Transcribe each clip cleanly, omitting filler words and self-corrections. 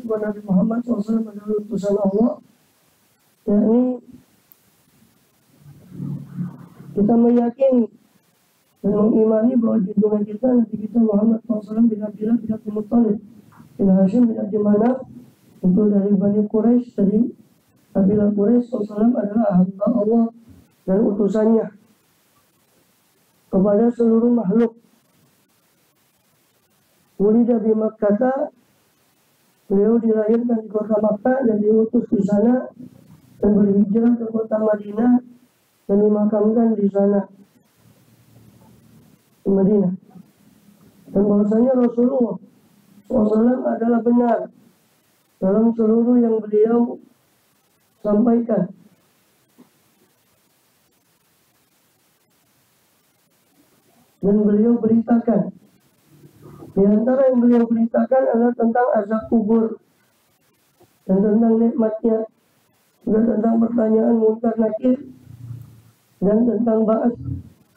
bahwa Nabi Muhammad SAW adalah utusan Allah, yakni kita meyakini dan mengimani bahwa junjungan kita Nabi kita Muhammad SAW bin Abdillah bin Abdul Muttalib bin Hashim bin Abdi Manaf, itu dari Bani Quraisy, dari kabilah Quraisy. SAW adalah hamba Allah dan utusannya kepada seluruh makhluk. Wulida bi Makkah, beliau dilahirkan di kota Makkah dan diutus di sana dan berhijrah ke kota Madinah dan dimakamkan di sana, di Madinah. Dan bahwasanya Rasulullah SAW adalah benar dalam seluruh yang beliau sampaikan. Dan beliau beritakan. Di antara yang beliau beritakan adalah tentang azab kubur dan tentang nikmatnya, juga tentang pertanyaan munkar nakir, dan tentang ba'ats,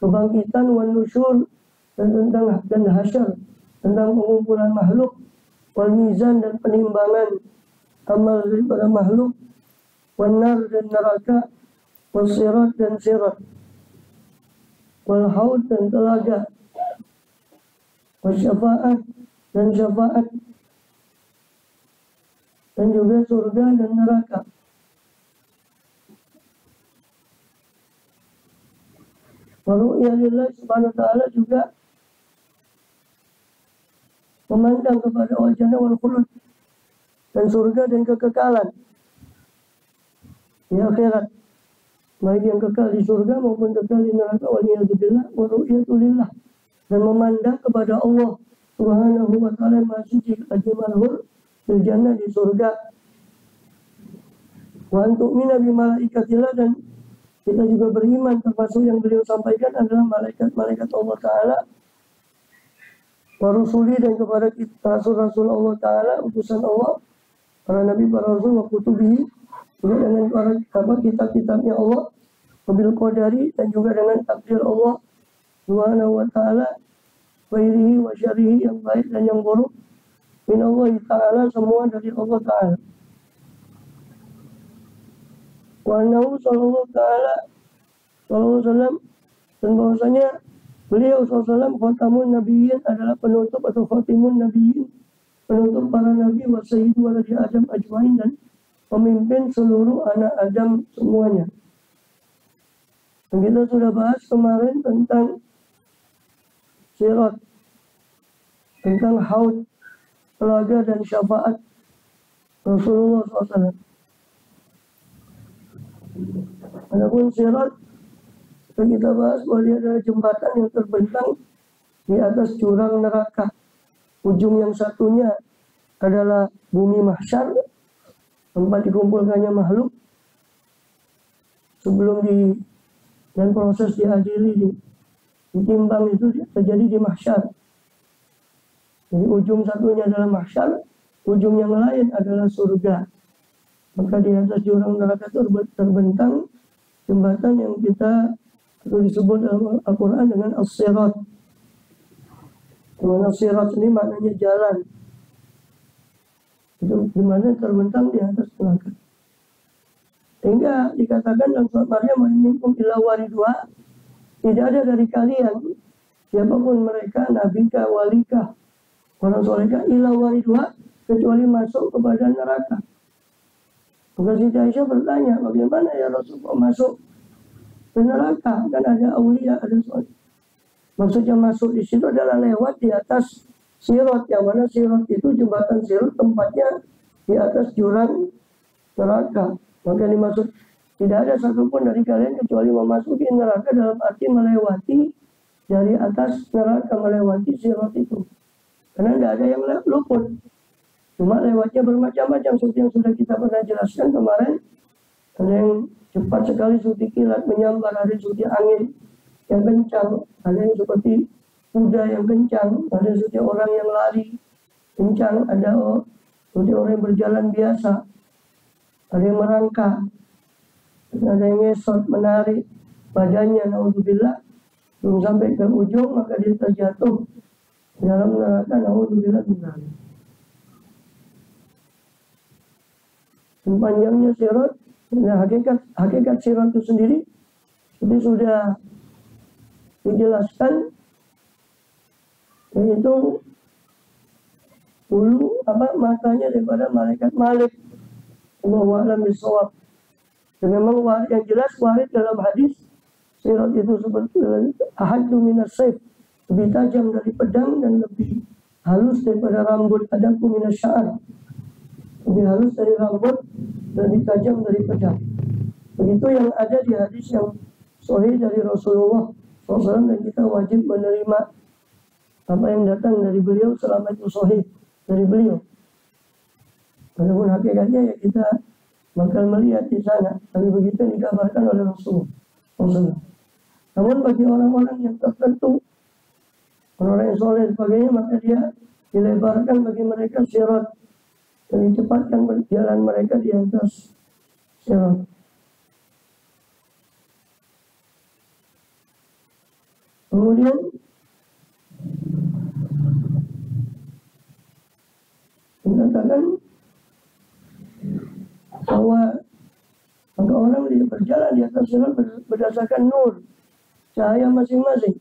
kebangkitan, wan nusyur, dan tentang dan hasyar, tentang pengumpulan makhluk, wal mizan, dan penimbangan amal daripada makhluk, wan nar, dan neraka, wal sirat, dan sirat, wal haud, dan telaga, wal syafaat, dan syafaat, dan juga surga dan neraka. Waru'ya lillahi subhanahu wa ta'ala, juga memandang kepada wajahnya wal khulud, dan surga dan kekekalan di akhirat, baik yang kekal di surga maupun kekal di neraka. Waliyadzubillah. Waru'yatu lillah, dan memandang kepada Allah subhanahu wa ta'ala yang maha suci, ajmalhur fil jannah, di surga. Wa antu'mina bi malaikatillah, dan kita juga beriman termasuk yang beliau sampaikan adalah malaikat-malaikat Allah Ta'ala, wa rusuli, dan kepada rasul-rasul Allah Ta'ala, utusan Allah, para nabi, para rasul, wa kutubihi, juga dengan para kitab-kitabnya Allah, wabil qadari, dan juga dengan takdir Allah subhanahu wa ta'ala, wairihi wa syarihi, yang baik dan yang buruk, min Allah Ta'ala, semua dari Allah Ta'ala. Wa annahu sallallahu ta'ala sallallahu wasallam, dan bahwasanya beliau sallallahu khatamun nabiyyin, adalah penutup atau khatimun nabiyyin, penutup para nabi, wa sayyidu waladi Adam ajmain, dan pemimpin seluruh anak Adam semuanya. Dan kita sudah bahas kemarin tentang sirat, tentang haud, telaga, dan syafaat Rasulullah SAW. Adapun sirat, kita bahas bahwa dia adalah jembatan yang terbentang di atas jurang neraka. Ujung yang satunya adalah bumi mahsyar, tempat dikumpulkannya makhluk sebelum dan proses diadili, ditimbang, itu terjadi di mahsyar. Jadi ujung satunya adalah mahsyar, ujung yang lain adalah surga. Maka di atas jurang neraka terbentang jembatan yang kita disebut dalam Al-Quran dengan as-sirat. Dimana sirat ini maknanya jalan. Itu dimana terbentang di atas neraka. Sehingga dikatakan dalam surat Maryam, minkum illa waridha, tidak ada dari kalian siapapun mereka, nabikah, walikah, orang solehkah, illa waridha, kecuali masuk kepada neraka. Maka Siti Aisyah bertanya, bagaimana ya Rasulullah masuk ke neraka? Kan ada aulia, ada soleh. Maksudnya masuk di situ adalah lewat di atas sirat, yang mana sirat itu, jembatan sirat, tempatnya di atas jurang neraka. Maka dimaksud tidak ada satupun dari kalian kecuali memasuki neraka, dalam arti melewati dari atas neraka, melewati sirat itu. Karena tidak ada yang luput. Cuma lewatnya bermacam-macam, seperti yang sudah kita pernah jelaskan kemarin. Ada yang cepat sekali seperti kilat menyambar, ada seperti angin yang kencang, ada yang seperti kuda yang kencang, ada seperti orang yang lari kencang, ada seperti orang yang berjalan biasa, ada yang merangkak, ada yang ngesot, menarik badannya, naudzubillah, belum sampai ke ujung maka dia terjatuh dalam neraka, naudzubillah. dan panjangnya sirat. Nah, hakikat sirat itu sendiri itu sudah dijelaskan, yaitu bulu matanya daripada malaikat Malik. Allahu a'lam bishawab. Dan memang yang jelas warid dalam hadis, sirat itu seperti ahaddu minas saif, lebih tajam dari pedang dan lebih halus daripada rambut. Adaku minas sya'ar, lebih halus dari rambut dan lebih tajam dari pedang. Begitu yang ada di hadis yang sahih dari Rasulullah SAW, dan kita wajib menerima apa yang datang dari beliau selama itu sahih dari beliau. Walaupun hakikatnya ya kita bakal melihat di sana, tapi begitu yang dikabarkan oleh Rasulullah SAW. Namun bagi orang-orang yang tertentu, orang-orang yang soleh dan sebagainya, maka dia dilebarkan bagi mereka sirat dan dicepatkan berjalan mereka di atas sirat. Kemudian dikatakan bahwa maka orang dia berjalan di atas sirat berdasarkan nur, cahaya masing-masing.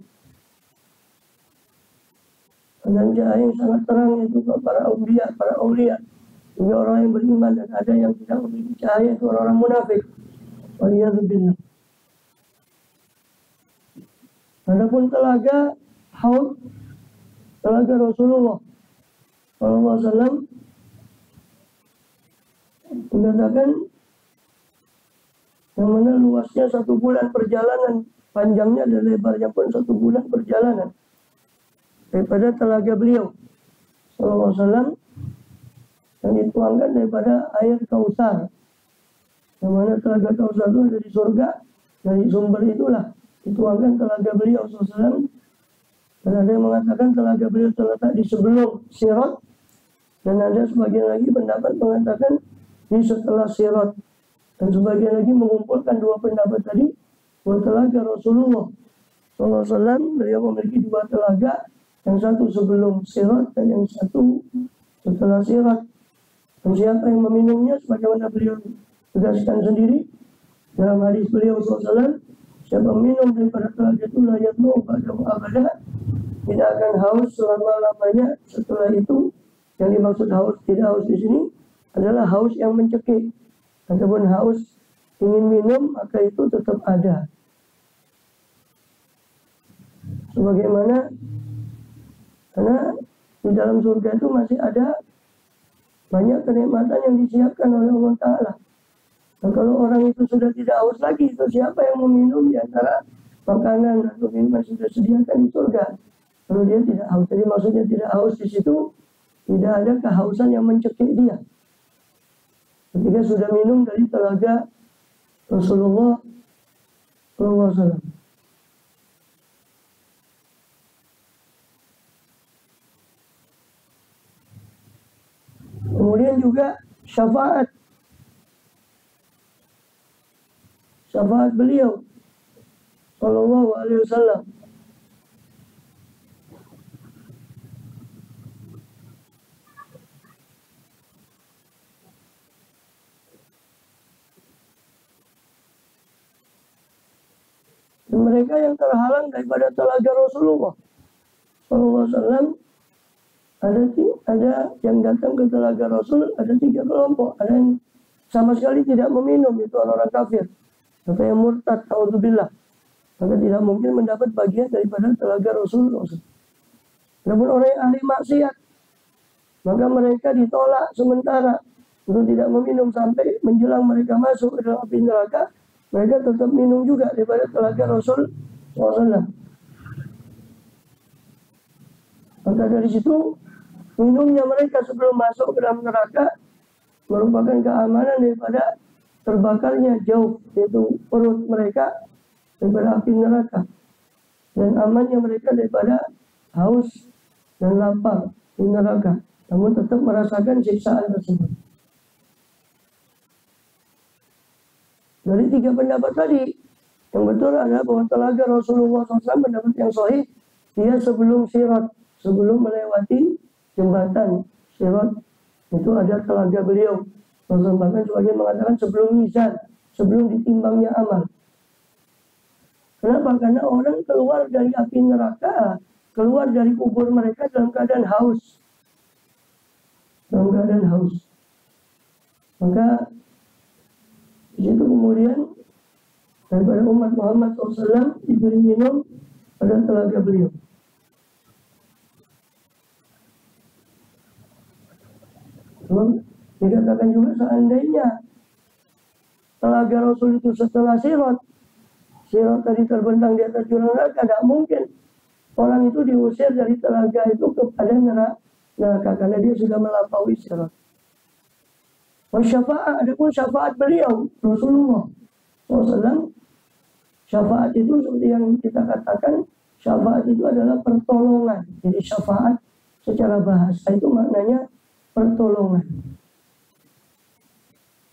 Dan cahaya yang sangat terang itu para aulia, juga orang yang beriman, dan ada yang tidak memiliki cahaya, itu orang-orang munafik. Waliyadzubillah. Adapun telaga Haud, telaga Rasulullah SAW, mengatakan yang mana luasnya 1 bulan perjalanan, panjangnya dan lebarnya pun 1 bulan perjalanan daripada telaga beliau SAW, yang dituangkan daripada air Kautsar, yang mana telaga Kautsar itu ada di surga. Dari sumber itulah dituangkan telaga beliau SAW. Dan ada yang mengatakan telaga beliau terletak di sebelum sirat, dan ada sebagian lagi pendapat mengatakan di setelah sirat, dan sebagian lagi mengumpulkan dua pendapat tadi, bahwa telaga Rasulullah SAW beliau memiliki 2 telaga, yang satu sebelum sirat dan yang satu setelah sirat. Dan siapa yang meminumnya, sebagaimana beliau tegaskan sendiri dalam hadis beliau SAW, siapa minum daripada telaga itu layak mau pada abada, tidak akan haus selama-lamanya setelah itu. Yang dimaksud haus, tidak haus di sini adalah haus yang mencekik. Ataupun haus ingin minum, maka itu tetap ada. Sebagaimana karena di dalam surga itu masih ada banyak kenikmatan yang disiapkan oleh Allah Ta'ala. Nah, kalau orang itu sudah tidak haus lagi, itu siapa yang meminum di antara makanan atau minuman sudah disediakan di surga? Kalau dia tidak haus, jadi maksudnya tidak haus di situ, tidak ada kehausan yang mencekik dia. Ketika sudah minum dari telaga Rasulullah SAW. Kemudian juga syafaat beliau Sallallahu Alaihi Wasallam. Dan mereka yang terhalang daripada telaga Rasulullah Sallallahu Alaihi Wasallam, ada yang datang ke telaga Rasul, ada 3 kelompok. Ada yang sama sekali tidak meminum, itu orang-orang kafir, atau yang murtad, a'udzubillah, maka tidak mungkin mendapat bagian daripada telaga Rasul. Namun orang yang ahli maksiat, maka mereka ditolak sementara untuk tidak meminum sampai menjelang mereka masuk ke dalam api neraka. Mereka tetap minum juga daripada telaga Rasul SAW. Maka dari situ, minumnya mereka sebelum masuk ke dalam neraka merupakan keamanan daripada terbakarnya jauh, yaitu perut mereka daripada api neraka, dan amannya mereka daripada haus dan lapar di neraka, namun tetap merasakan siksaan tersebut. Dari 3 pendapat tadi, yang betul adalah bahwa telaga Rasulullah SAW, pendapat yang sahih, dia sebelum sirat, sebelum melewati jembatan sirat, itu ada telaga beliau Rasul bahkan sebagian mengatakan sebelum mizan, sebelum ditimbangnya amal. Kenapa? Karena orang keluar dari api neraka, keluar dari kubur mereka dalam keadaan haus. Dalam keadaan haus. Maka di situ kemudian daripada umat Muhammad SAW diberi minum pada telaga beliau. Dikatakan juga seandainya telaga Rasul itu setelah Sirat tadi terbentang di atas jurang neraka, tidak mungkin orang itu diusir dari telaga itu kepada neraka karena dia sudah melampaui Sirat. Syafaat, adapun syafaat beliau Rasulullah SAW, syafaat itu seperti yang kita katakan, syafaat itu adalah pertolongan. Jadi syafaat secara bahasa itu maknanya pertolongan.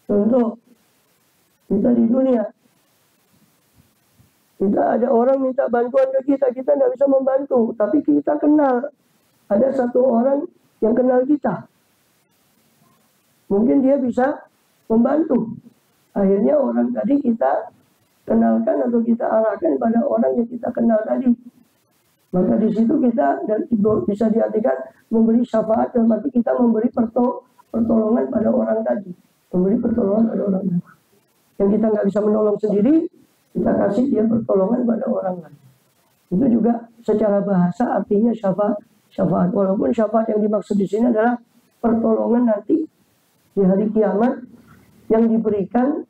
Contoh, kita di dunia, kita ada orang minta bantuan ke kita nggak bisa membantu, tapi kita kenal, ada satu orang yang kenal kita. Mungkin dia bisa membantu. Akhirnya orang tadi kita kenalkan atau kita arahkan pada orang yang kita kenal tadi. Maka di situ kita bisa diartikan memberi syafaat, dalam arti kita memberi pertolongan pada orang tadi. Memberi pertolongan pada orang lain. Yang kita nggak bisa menolong sendiri, kita kasih dia pertolongan pada orang lain. Itu juga secara bahasa artinya syafaat. Walaupun syafaat yang dimaksud di sini adalah pertolongan nanti di hari kiamat yang diberikan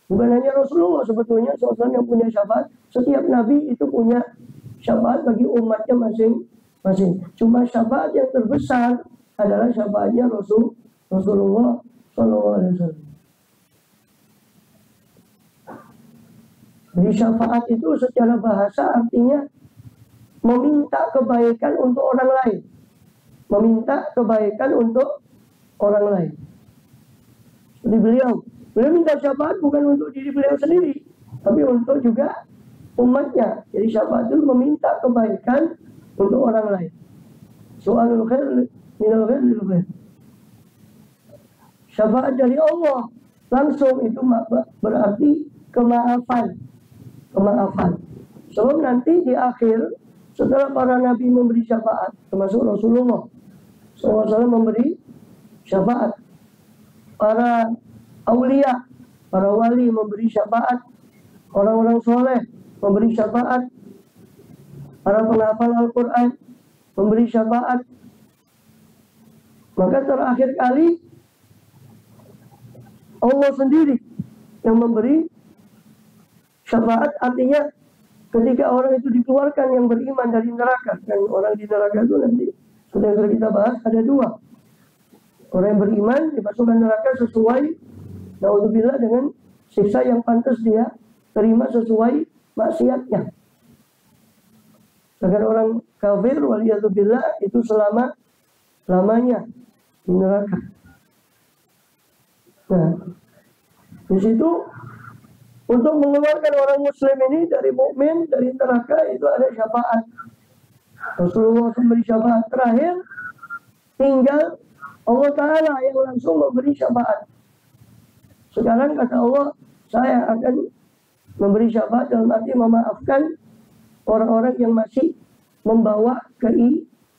bukan hanya Rasulullah sebetulnya SAW yang punya syafaat. Setiap nabi itu punya syafaat bagi umatnya masing-masing. Cuma syafaat yang terbesar adalah syafaatnya Rasulullah SAW. Jadi syafaat itu secara bahasa artinya meminta kebaikan untuk orang lain. Meminta kebaikan untuk orang lain. Seperti beliau minta syafaat bukan untuk diri beliau sendiri, tapi untuk juga umatnya. Jadi syafaat itu meminta kebaikan untuk orang lain. Soalul khair minal khair lil khair. Syafaat dari Allah langsung itu berarti kemaafan. Sebab nanti di akhir setelah para nabi memberi syafaat, termasuk Rasulullah SAW memberi syafaat, para aulia, para wali memberi syafaat, orang-orang soleh memberi syafaat, para penghafal Al-Quran memberi syafaat. Maka terakhir kali Allah sendiri yang memberi syafaat, artinya ketika orang itu dikeluarkan yang beriman dari neraka. Dan orang di neraka itu nanti sudah kita bahas ada dua. Orang yang beriman dimasukkan neraka sesuai naudzubillah dengan siksa yang pantas dia terima sesuai maksiatnya. Sedangkan orang kafir waliyadzubillah itu lamanya di neraka. Nah, di situ untuk mengeluarkan orang muslim ini dari mukmin dari neraka itu ada syafaat. Rasulullah memberi syafaat. Terakhir tinggal Allah Ta'ala yang langsung memberi syafaat. Sekarang kata Allah, saya akan memberi syafaat dalam arti memaafkan orang-orang yang masih membawa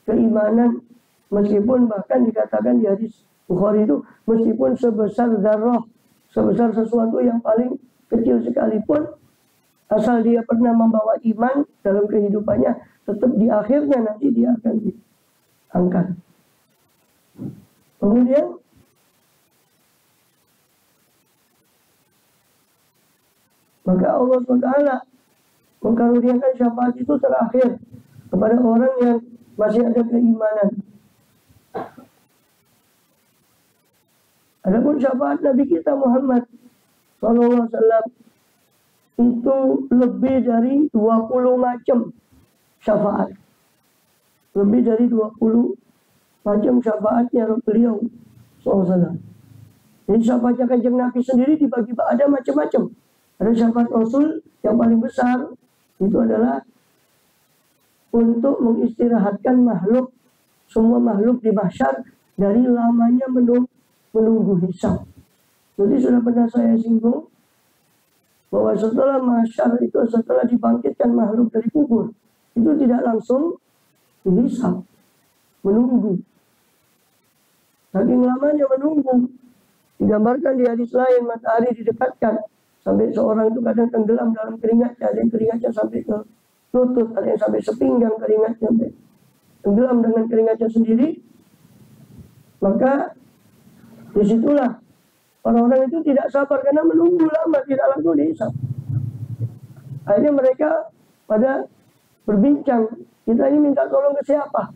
keimanan, meskipun bahkan dikatakan di hadis Bukhari itu meskipun sebesar zarrah, sebesar sesuatu yang paling kecil sekalipun, asal dia pernah membawa iman dalam kehidupannya, tetap di akhirnya nanti dia akan diangkat. Kemudian maka Allah SWT mengkaruniakan syafaat itu terakhir kepada orang yang masih ada keimanan. Adapun syafaat Nabi kita Muhammad SAW itu lebih dari 20 macam syafaat. Lebih dari 20 macam syafaatnya beliau SAW. Jadi syafaatnya Kanjeng Nabi sendiri dibagi ada macam-macam. Ada syafaat Rasul yang paling besar itu adalah untuk mengistirahatkan makhluk, semua makhluk di mahsyar dari lamanya menunggu hisab. Jadi sudah pernah saya singgung bahwa setelah mahsyar itu, setelah dibangkitkan makhluk dari kubur, itu tidak langsung dihisab, menunggu. Saking lamanya menunggu, digambarkan di hadis lain, matahari didekatkan sampai seorang itu kadang tenggelam dalam keringatnya, ada yang keringatnya sampai ke lutut, ada yang sampai sepinggang keringatnya, tenggelam dengan keringatnya sendiri. Maka disitulah orang-orang itu tidak sabar karena menunggu lama, tidak langsung dihisab. Akhirnya mereka pada berbincang, kita ini minta tolong ke siapa?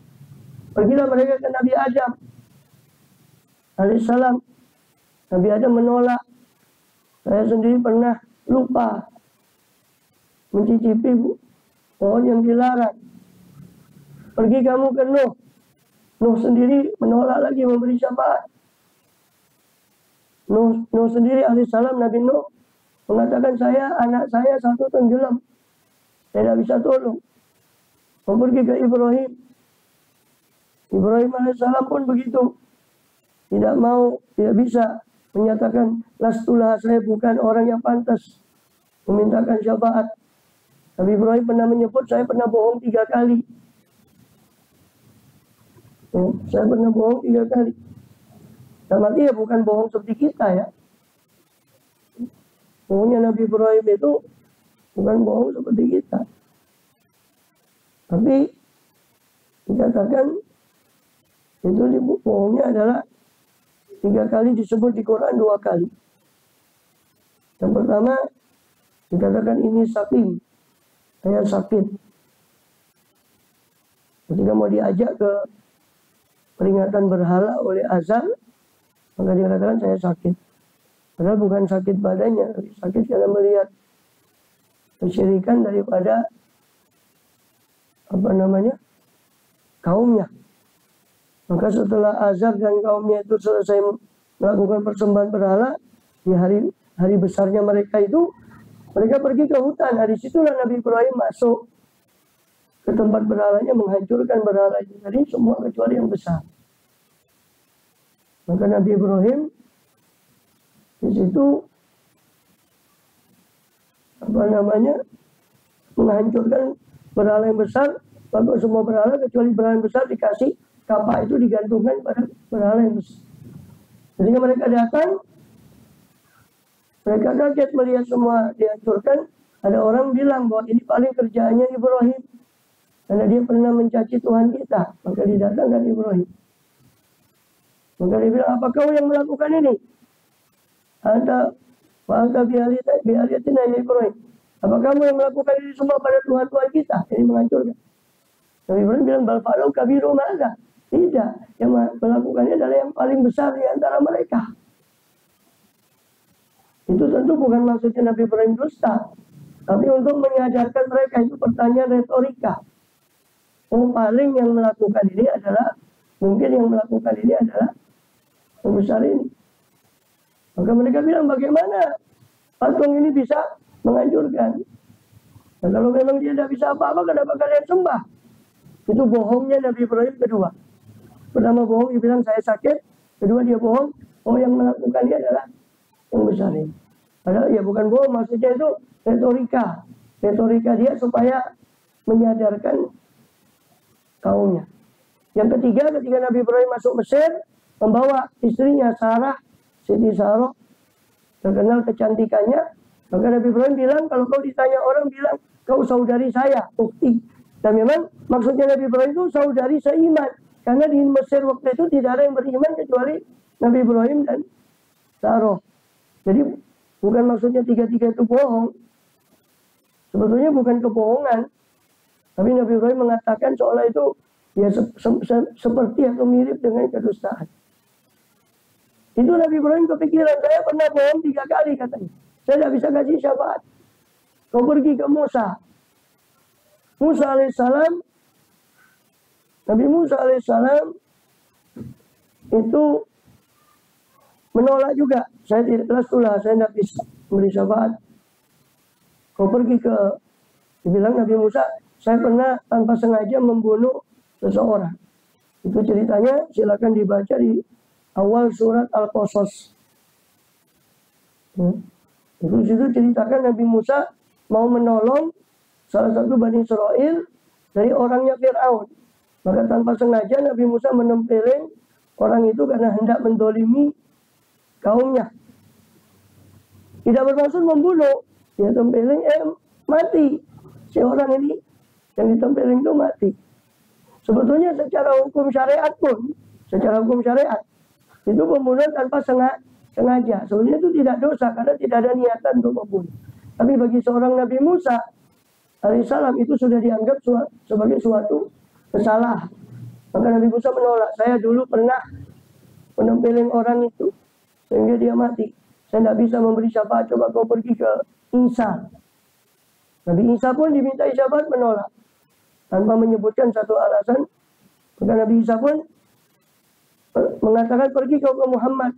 Pergilah mereka ke Nabi Adam alaihissalam. Nabi Adam menolak. Saya sendiri pernah lupa mencicipi pohon yang dilarang. Pergi kamu ke Nuh. Nuh sendiri menolak lagi memberi syafaat. Nuh sendiri alaihissalam, Nabi Nuh mengatakan, anak saya satu tenggelam, saya tidak bisa tolong. Mau pergi ke Ibrahim. Ibrahim alaihissalam pun begitu, tidak mau, tidak bisa menyatakan, lastulah, saya bukan orang yang pantas memintakan syafaat. Nabi Ibrahim pernah menyebut, saya pernah bohong 3 kali. Saya pernah bohong 3 kali. Dalam arti ya bukan bohong seperti kita ya. Bohongnya Nabi Ibrahim itu bukan bohong seperti kita. Tapi dikatakan itu bohongnya adalah 3 kali disebut di Quran 2 kali. Yang pertama dikatakan ini saking, saya sakit. Ketika mau diajak ke peringatan berhala oleh azan, maka dia katakan saya sakit. Padahal bukan sakit badannya, tapi sakit karena melihat kesyirikan daripada kaumnya. Maka setelah Azar dan kaumnya itu selesai melakukan persembahan berhala, di hari besarnya mereka itu, mereka pergi ke hutan. Dari situlah Nabi Ibrahim masuk ke tempat berhalanya, menghancurkan berhala itu. Jadi semua kecuali yang besar. Maka Nabi Ibrahim di situ menghancurkan berhala yang besar. Lalu semua berhala kecuali berhala yang besar dikasih kapak itu digantungkan pada berhala yang besar. Ketika mereka datang, mereka kaget melihat semua dihancurkan. Ada orang bilang bahwa ini paling kerjaannya Ibrahim, karena dia pernah mencaci Tuhan kita. Maka didatangkan Ibrahim. Maka dia bilang, apa kau yang melakukan ini? Anta bialiatina ya Ibrahim. Apa kamu yang melakukan ini semua pada Tuhan-Tuhan kita? Ini menghancurkan. Nabi Ibrahim bilang, bal fa'alu kabiru ma'adha. Tidak, yang melakukannya adalah yang paling besar di antara mereka. Itu tentu bukan maksudnya Nabi Ibrahim dusta, tapi untuk menyadarkan mereka. Itu pertanyaan retorika. Paling yang melakukan ini adalah, mungkin yang melakukan ini adalah yang besar ini. Maka mereka bilang, bagaimana patung ini bisa menghancurkan? Nah, kalau memang dia tidak bisa apa-apa, kenapa kalian sembah? Itu bohongnya Nabi Ibrahim kedua. Pertama bohong, dia bilang saya sakit. Kedua dia bohong, yang melakukannya adalah yang besar ini. Padahal ya bukan bohong, maksudnya itu retorika. Retorika dia supaya menyadarkan kaumnya. Yang ketiga, ketika Nabi Ibrahim masuk Mesir, membawa istrinya Sarah, Siti Sarah, terkenal kecantikannya. Maka Nabi Ibrahim bilang, kalau kau ditanya orang, bilang kau saudari saya, ukti. Dan memang maksudnya Nabi Ibrahim itu saudari seiman. Karena di Mesir waktu itu tidak ada yang beriman kecuali Nabi Ibrahim dan Sarah. Jadi bukan maksudnya tiga-tiga itu bohong. Sebetulnya bukan kebohongan. Tapi Nabi Ibrahim mengatakan seolah itu ya seperti atau mirip dengan kedustaan. Itu Nabi Ibrahim kepikiran, saya pernah bohong 3 kali katanya. Saya tidak bisa kasih syafaat. Kau pergi ke Musa. Musa alaihissalam, Nabi Musa alaihissalam itu menolak juga. Saya tidak bisa memberi syafaat. Kau pergi ke, dibilang Nabi Musa, saya pernah tanpa sengaja membunuh seseorang. Itu ceritanya silakan dibaca di awal surat Al-Qasas. Ya. Terus itu ceritakan Nabi Musa mau menolong salah satu Bani Israel dari orangnya Fir'aun. Maka tanpa sengaja Nabi Musa menempeleng orang itu karena hendak mendolimi kaumnya. Tidak bermaksud membunuh, dia tempeleng, mati. Si orang ini yang ditempeleng itu mati. Sebetulnya secara hukum syariat itu pembunuhan tanpa sengaja. Sebenarnya itu tidak dosa karena tidak ada niatan untuk membunuh. Tapi bagi seorang Nabi Musa alaihissalam itu sudah dianggap sebagai suatu kesalahan. Maka Nabi Musa menolak. Saya dulu pernah menempeleng orang itu sehingga dia mati. Saya tidak bisa memberi syafaat. Coba kau pergi ke Isa. Nabi Isa pun diminta syafaat menolak tanpa menyebutkan satu alasan. Maka Nabi Isa pun mengatakan pergi kau ke Muhammad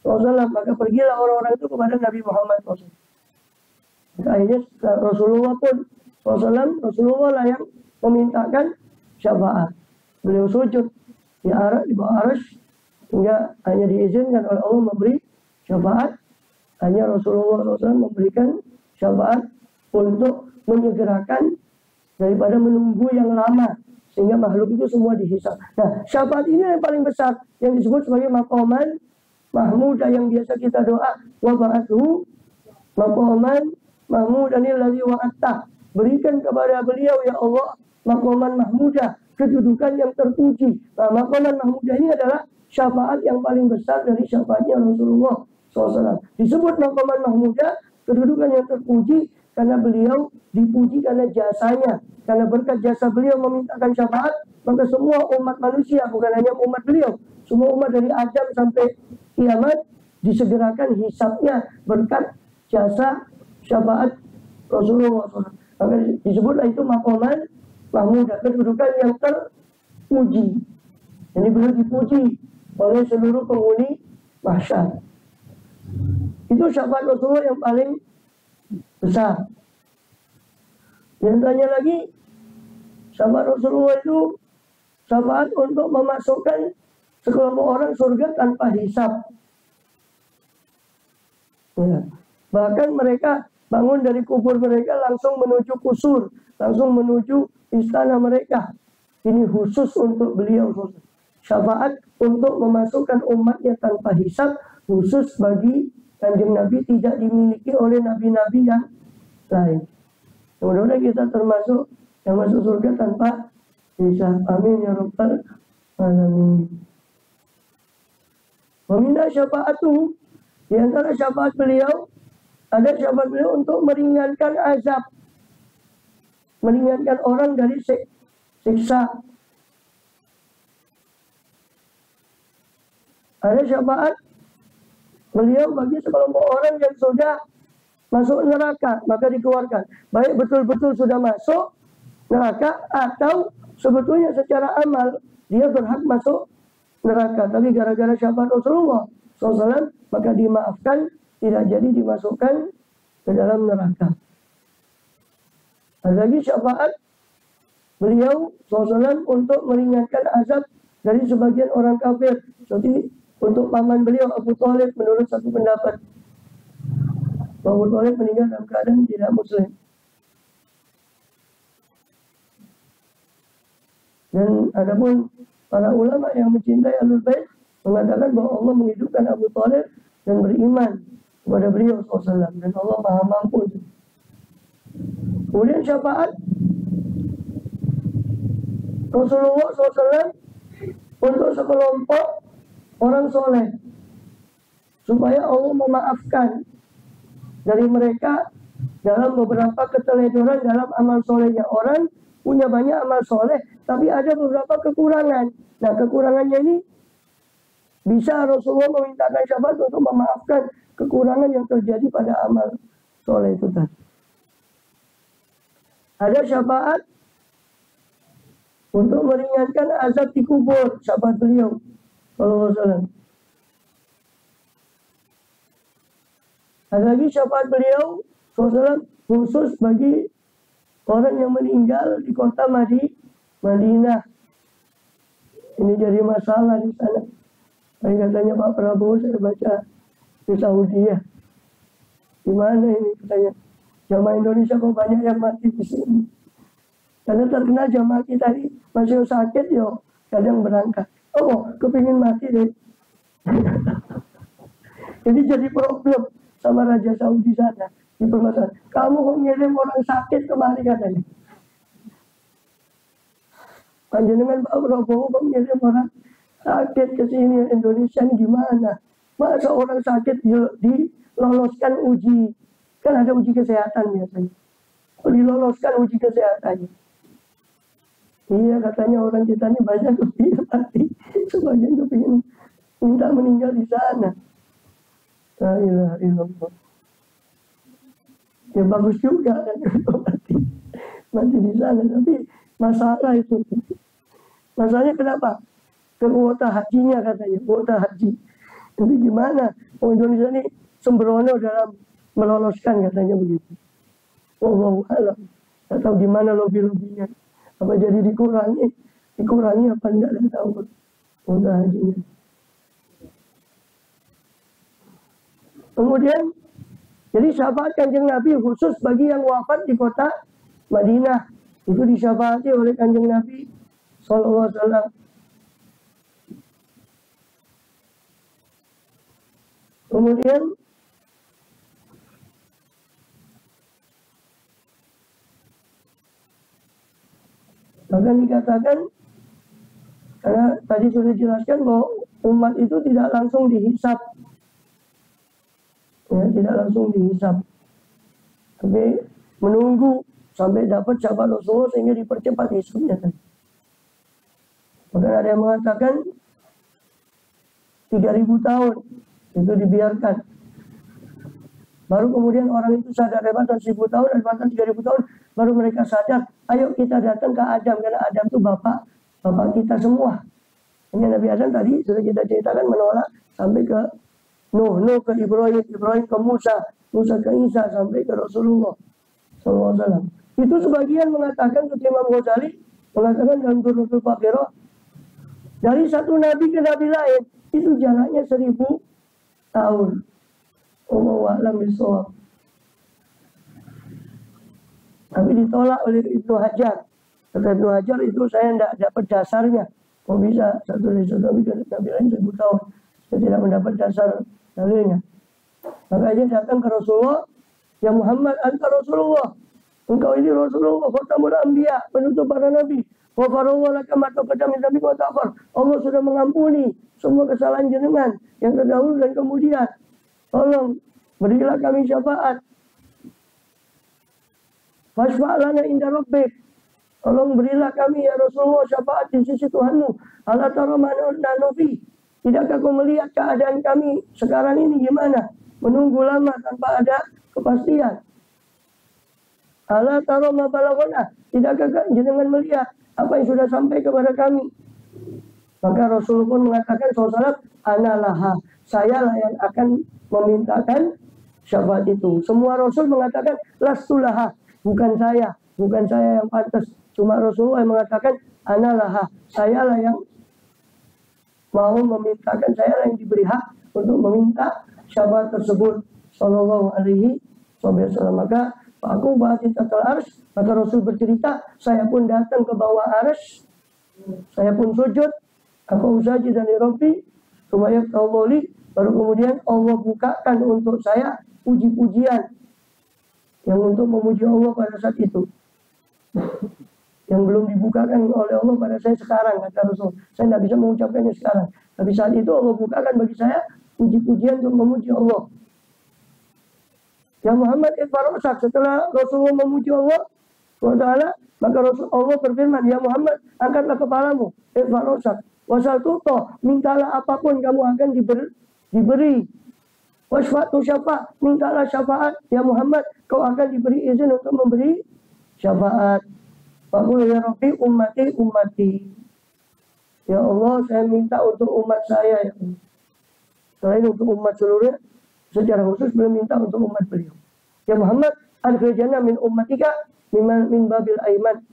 SAW. Maka pergilah orang-orang itu kepada Nabi Muhammad SAW. Maka akhirnya Rasulullah pun Rasulullah lah yang memintakan syafaat. Beliau sujud di bawah arasy hingga hanya diizinkan oleh Allah memberi syafaat. Hanya Rasulullah SAW memberikan syafaat untuk menyegerakan daripada menunggu yang lama sehingga makhluk itu semua dihisab. Nah, syafaat ini yang paling besar yang disebut sebagai maqaman mahmudah yang biasa kita doa, wa ba'athu maqaman mahmudanil ladzi wa'atta. Berikan kepada beliau ya Allah maqaman mahmudah, kedudukan yang terpuji. Nah, maqaman mahmudah ini adalah syafaat yang paling besar dari syafaatnya Rasulullah SAW. Disebut maqaman mahmudah, kedudukan yang terpuji karena beliau dipuji karena jasanya. Karena berkat jasa beliau memintakan syafaat, maka semua umat manusia, bukan hanya umat beliau, semua umat dari Adam sampai kiamat disegerakan hisabnya berkat jasa syafaat Rasulullah SAW. Maka disebutlah itu maqaman mahmudah, kedudukan yang terpuji. Jadi beliau dipuji oleh seluruh penghuni mahsyar. Itu syafaat Rasulullah yang paling besar. Yang tanya lagi, syafaat Rasulullah itu syafaat untuk memasukkan sekelompok orang surga tanpa hisab. Ya. Bahkan mereka bangun dari kubur mereka langsung menuju kusur, langsung menuju istana mereka. Ini khusus untuk beliau. Syafaat untuk memasukkan umatnya tanpa hisab, khusus bagi Kanjeng Nabi, tidak dimiliki oleh nabi-nabi yang lain. Mudah-mudahan kita termasuk yang masuk surga tanpa hisab. Amin ya rabbal alamin. Meminta syafaatu, di antara syafaat beliau, ada syafaat beliau untuk meringankan azab, meringankan orang dari siksa. Ada syafaat beliau bagi sekelompok orang yang sudah masuk neraka, maka dikeluarkan. Baik betul-betul sudah masuk neraka atau sebetulnya secara amal dia berhak masuk neraka, tapi gara-gara syafaat Rasulullah SAW maka dimaafkan, tidak jadi dimasukkan ke dalam neraka. Ada lagi syafaat beliau SAW untuk meringankan azab dari sebagian orang kafir, seperti untuk paman beliau Abu Thalib menurut satu pendapat. Abu Thalib meninggal dalam keadaan tidak muslim. Dan adapun para ulama yang mencintai Ahlul Bait mengatakan bahwa Allah menghidupkan Abu Thalib dan beriman kepada beliau SAW, dan Allah Maha Mampu. Kemudian syafaat Rasulullah SAW untuk sekelompok orang soleh supaya Allah memaafkan dari mereka dalam beberapa keteledoran dalam amal solehnya. Orang punya banyak amal soleh, tapi ada beberapa kekurangan. Nah, kekurangannya ini bisa Rasulullah memintakan syafaat untuk memaafkan kekurangan yang terjadi pada amal soleh itu tadi. Ada syafaat untuk meringankan azab di kubur, syafaat beliau sallallahu alaihi wasallam. Ada lagi syafaat beliau SAW khusus bagi orang yang meninggal di kota Madinah. Ini jadi masalah di sana. Tadi katanya Pak Prabowo, saya baca di Saudi ya. Gimana ini katanya? Jamaah Indonesia kok banyak yang mati di sini. Karena terkena jamaah kita ini masih sakit yo, kadang berangkat. Oh, kepingin mati deh. Ini jadi problem sama Raja Saudi sana di permasalahan. Kamu kok ngirim orang sakit kemari katanya. Panjenengan Pak Prabowo kok ngirim orang sakit ke sini Indonesia ini gimana? Masa orang sakit diloloskan uji, kan ada uji kesehatan biasanya. Diloloskan uji kesehatannya. Iya katanya orang kita ini banyak kepingin mati, sebagian kepingin minta meninggal di sana. La ilaha illallah. Ya bagus juga kan mati di sana, tapi masalah itu. Masalahnya kenapa? Ke kuota hajinya katanya, kuota haji. Jadi gimana? Orang Indonesia ini sembrono dalam meloloskan katanya begitu. Wallahu a'lam. Tidak tahu gimana lobby-lobbynya. Apa jadi dikurangi apa enggak, tidak tahu kuota hajinya. Kemudian, jadi syafaat Kanjeng Nabi khusus bagi yang wafat di kota Madinah. Itu disyafaati oleh Kanjeng Nabi Sallallahu Alaihi Wasallam. Kemudian, bahkan dikatakan, karena tadi sudah dijelaskan bahwa umat itu tidak langsung dihisab. Ya, tidak langsung dihisab, tapi menunggu sampai dapat syafaat Rasulullah sehingga dipercepat hisabnya. Bahkan ada yang mengatakan 3.000 tahun itu dibiarkan, baru kemudian orang itu sadar lewatan 1.000 tahun, lewatan 3.000 tahun, baru mereka sadar, ayo kita datang ke Adam, karena Adam itu bapak kita semua. Ini Nabi Adam tadi sudah kita ceritakan menolak sampai ke Nuh ke Ibrahim ke Musa ke Isa sampai ke Rasulullah SAW. Itu sebagian mengatakan, seperti Imam Ghazali mengatakan dalam Durratul Baqirah, dari satu nabi ke nabi lain itu jaraknya 1.000 tahun. Wallahu a'lam bishawab. Tapi ditolak oleh Ibnu Hajar. Kata Ibnu Hajar, itu saya tidak dapat dasarnya. Kok bisa satu nabi ke nabi lain 1.000 tahun? Saya tidak mendapat dasar dalilnya. Maka dia datang ke Rasulullah, ya Muhammad, anta Rasulullah, engkau ini Rasulullah, khatamul anbiya, penutup para nabi, wa farallahu laka ma taqaddama min dzambika wa ta'akhkhar. Allah sudah mengampuni semua kesalahan jenengan yang terdahulu dan kemudian. Tolong berilah kami syafaat. Fashfa' lana inda rabbik. Tolong berilah kami ya Rasulullah syafaat di sisi Tuhanmu. Ala tara ma nanufi. Tidakkah kau melihat keadaan kami sekarang ini gimana? Menunggu lama tanpa ada kepastian. Ala tara ma balaghana. Tidakkah jenengan melihat apa yang sudah sampai kepada kami? Maka Rasulullah pun mengatakan SAW, analaha, sayalah yang akan memintakan syafaat itu. Semua Rasul mengatakan lastulaha, bukan saya yang pantas. Cuma Rasulullah yang mengatakan analaha, sayalah yang mau memintakan, saya yang diberi hak untuk meminta syafaat tersebut. Sallallahu alaihi wasallam. Maka aku bahati tatal arsy, maka Rasul bercerita, saya pun datang ke bawah arsy, saya pun sujud, aku usaji dan Rabbi, kemudian Allah, baru kemudian Allah bukakan untuk saya puji-pujian yang untuk memuji Allah pada saat itu. Yang belum dibukakan oleh Allah pada saya sekarang, kata Rasul. Saya tidak bisa mengucapkannya sekarang. Tapi saat itu Allah bukakan bagi saya puji-pujian untuk memuji Allah. Ya Muhammad irfa'rosak, setelah Rasulullah memuji Allah SWT, maka Allah berfirman, ya Muhammad, angkatlah kepalamu, irfa'rosak. Wasal tutoh, mintalah apapun kamu akan diberi. Wasfa'tu syafa', mintalah syafaat. Ya Muhammad, kau akan diberi izin untuk memberi syafaat. Faqul ya Rabbi ummati. Ya Allah, saya minta untuk umat saya. Ya Allah. Selain untuk umat seluruhnya, secara khusus beliau minta untuk umat beliau. Ya Muhammad, adkhil jannah min ummatika min babil aiman.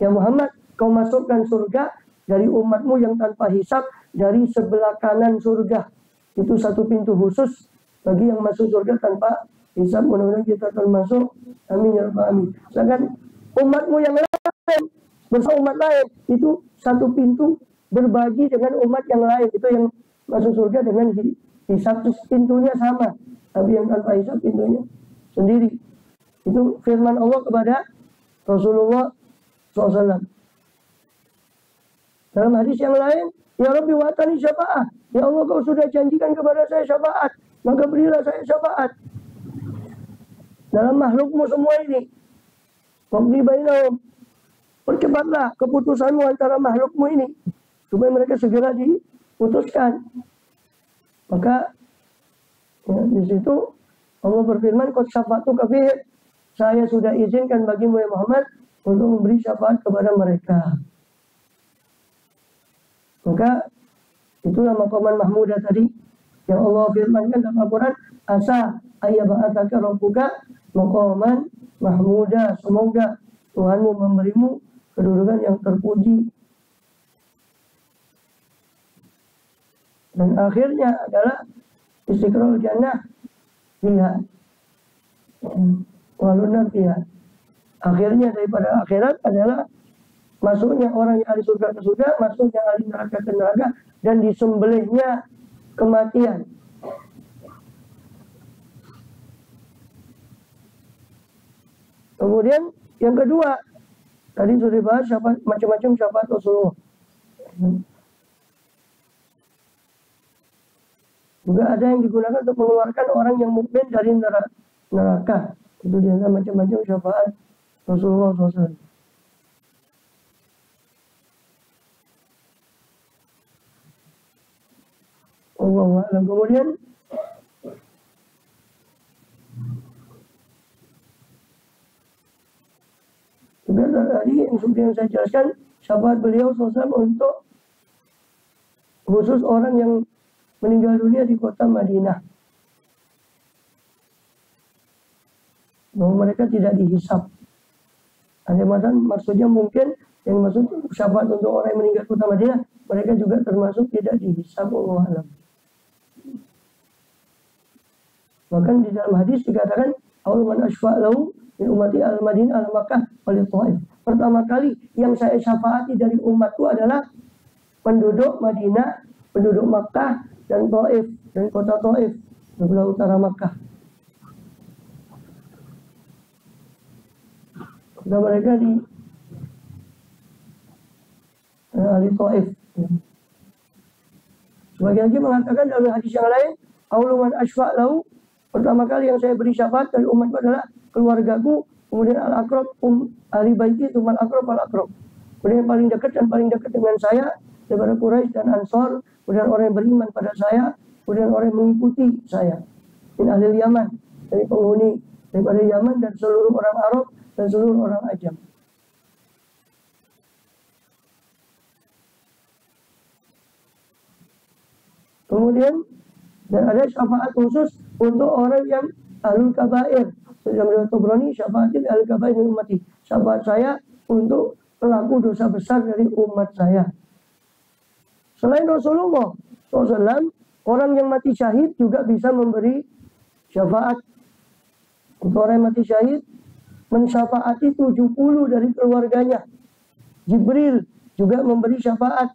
Ya Muhammad, kau masukkan surga dari umatmu yang tanpa hisab dari sebelah kanan surga. Itu satu pintu khusus bagi yang masuk surga tanpa hisab. Mudah-mudahan kita termasuk. Amin ya rabbal alamin. Sedangkan umatmu yang lain bersama umat lain itu satu pintu berbagi dengan umat yang lain. Itu yang masuk surga dengan hisab, pintunya sama. Tapi yang tanpa hisab pintunya sendiri. Itu firman Allah kepada Rasulullah SAW. Dalam hadis yang lain, ya Rabbi wa'tani syafa'ah. Ya Allah, kau sudah janjikan kepada saya syafaat, maka berilah saya syafaat dalam makhlukmu semua ini. Waqdi bainahum, percepatlah keputusanmu antara makhlukmu ini supaya mereka segera diputuskan. Maka ya, di situ Allah berfirman, qad syafa'tu kafir, saya sudah izinkan bagimu ya Muhammad untuk memberi syafaat kepada mereka. Maka itulah maqaman mahmudah tadi yang Allah firmankan dalam Al-Quran, asa ayyaba'ataka rabbuka maqaman mahmudah, semoga Tuhanmu memberimu kedudukan yang terpuji. Dan akhirnya adalah istiqrarul jannah fiha walunar fiha. Akhirnya daripada akhirat adalah masuknya orang yang ahli surga ke surga, masuknya ahli neraka ke neraka, dan disembelihnya kematian. Kemudian yang kedua, tadi sudah dibahas macam-macam syafaat Rasulullah. Juga ada yang digunakan untuk mengeluarkan orang yang mukmin dari neraka. Itu diantara macam-macam syafaat Rasulullah SAW. Allahu a'lam. Kemudian juga tadi yang seperti yang saya jelaskan, syafaat beliau SAW untuk khusus orang yang meninggal dunia di kota Madinah, bahwa mereka tidak dihisab. Ada maksudnya mungkin yang maksud syafaat untuk orang yang meninggal di kota Madinah, mereka juga termasuk tidak dihisab. Allahu a'lam. Bahkan di dalam hadis dikatakan, awal man asfa'lahu min ummati al-Madinah al-Makkah wal Taif. Pertama kali yang saya syafaati dari umatku adalah penduduk Madinah, penduduk Makkah dan Taif, dari kota Taif, sebelah utara Makkah. Dan mereka di ahli Taif. Sebagian lagi mengatakan dalam hadis yang lain, awal man asfa'lahu, pertama kali yang saya beri syafaat dari umatku adalah keluargaku, kemudian al-aqrab, ahli baiti, tumal aqrab al-aqrab. Kemudian yang paling dekat dan paling dekat dengan saya daripada Quraisy dan Ansor, kemudian orang yang beriman pada saya, kemudian orang yang mengikuti saya. Min ahli Yaman, dari penghuni daripada Yaman dan seluruh orang Arab dan seluruh orang Ajam. Kemudian dan ada syafaat khusus untuk orang yang ahlul kabair. Dalam riwayat Tabrani, syafaatil ahlul kabair min ummati. Syafaat saya untuk pelaku dosa besar dari umat saya. Selain Rasulullah SAW, orang yang mati syahid juga bisa memberi syafaat. Untuk orang yang mati syahid, mensyafaati 70 dari keluarganya. Jibril juga memberi syafaat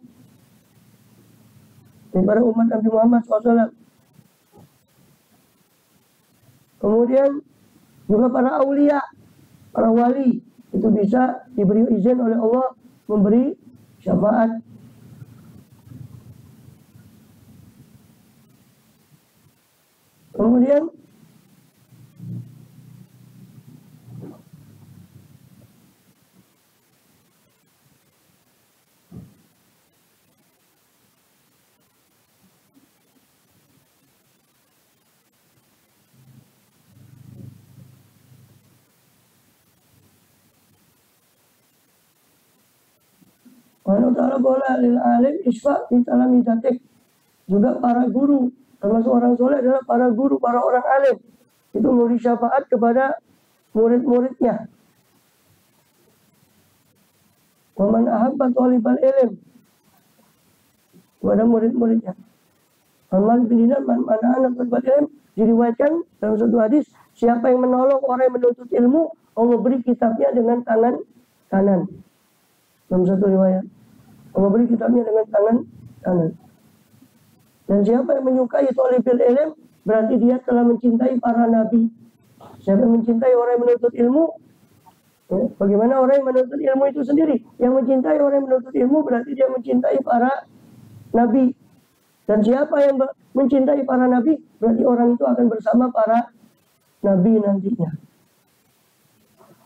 kepada umat Nabi Muhammad SAW. Kemudian juga para aulia, para wali, itu bisa diberi izin oleh Allah memberi syafaat. Kemudian Allah Ta'ala bola lil alim isfa fi talami datik. Juga para guru, termasuk orang soleh adalah para guru, para orang alim, itu memberi syafaat kepada murid-muridnya. Wa man ahabba talibal ilm, kepada murid-muridnya. Malik bin Dinar mana anak talibul ilm, diriwayatkan dalam satu hadis, siapa yang menolong orang yang menuntut ilmu, Allah beri kitabnya dengan tangan kanan. Dalam satu riwayat, Allah beri kitabnya dengan tangan kanan. Dan siapa yang menyukai talibul ilm, berarti dia telah mencintai para nabi. Siapa yang mencintai orang yang menuntut ilmu, ya, bagaimana orang yang menuntut ilmu itu sendiri? Yang mencintai orang yang menuntut ilmu berarti dia mencintai para nabi. Dan siapa yang mencintai para nabi, berarti orang itu akan bersama para nabi nantinya.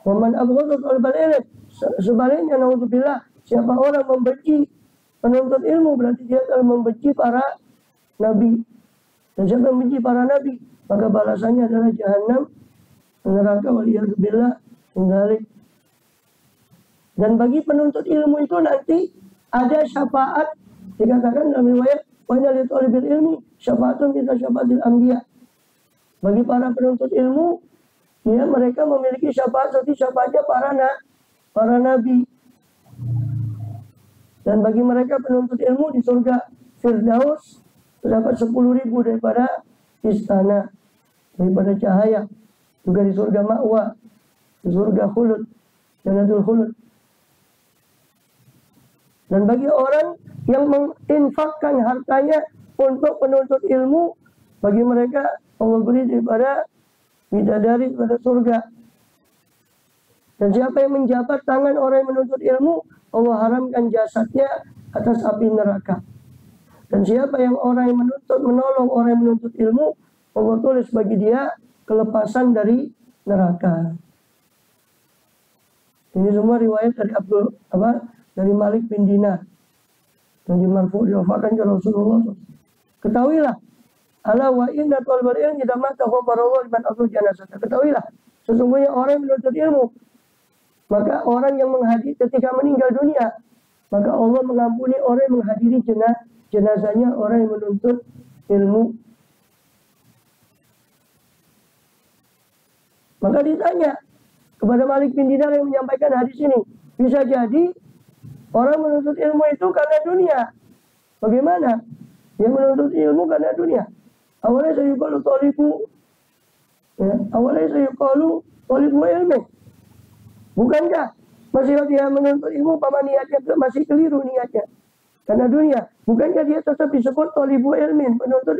Waman abghadha talibal ilm, sebaliknya naudzubillah, siapa orang membenci penuntut ilmu, berarti dia telah membenci para nabi. Dan siapa yang membenci para nabi, maka balasannya adalah jahanam, neraka, waliyadzubillah min dzalik. Dan bagi penuntut ilmu itu nanti ada syafaat, dikatakan dalam riwayat, wa inna li talibil ilmi syafaatun mithla syafaatil anbiya. Bagi para penuntut ilmu, ya, mereka memiliki syafaat seperti syafaatnya para nabi. Dan bagi mereka penuntut ilmu di surga Firdaus terdapat 10.000 daripada istana, daripada cahaya. Juga di surga Ma'wa, di surga Khulud, Jannatul Khulud. Dan bagi orang yang menginfakkan hartanya untuk penuntut ilmu, bagi mereka Allah beri daripada bidadari pada surga. Dan siapa yang menjabat tangan orang yang menuntut ilmu, Allah haramkan jasadnya atas api neraka. Dan siapa yang orang yang menolong orang yang menuntut ilmu, Allah tulis bagi dia kelepasan dari neraka. Ini semua riwayat dari dari Malik bin Dinar. Dan diwafatkan ke Rasulullah. Ketahuilah, ala wa inna talibal ilmi idza mata ghafarallahu liman azza janazah. Ketahuilah, sesungguhnya orang yang menuntut ilmu, maka orang yang menghadiri ketika meninggal dunia, maka Allah mengampuni orang yang menghadiri jenazahnya orang yang menuntut ilmu. Maka ditanya kepada Malik bin Dinar yang menyampaikan hadis ini, bisa jadi orang menuntut ilmu itu karena dunia. Bagaimana? Yang menuntut ilmu karena dunia. Awalnya saya yuqalu talibu, ya, awalnya saya yuqalu talibu ilmi. Bukankah masih dia menuntut ilmu, paman niatnya masih keliru niatnya karena dunia? Bukankah dia tetap disebut talibu ilmin, penuntut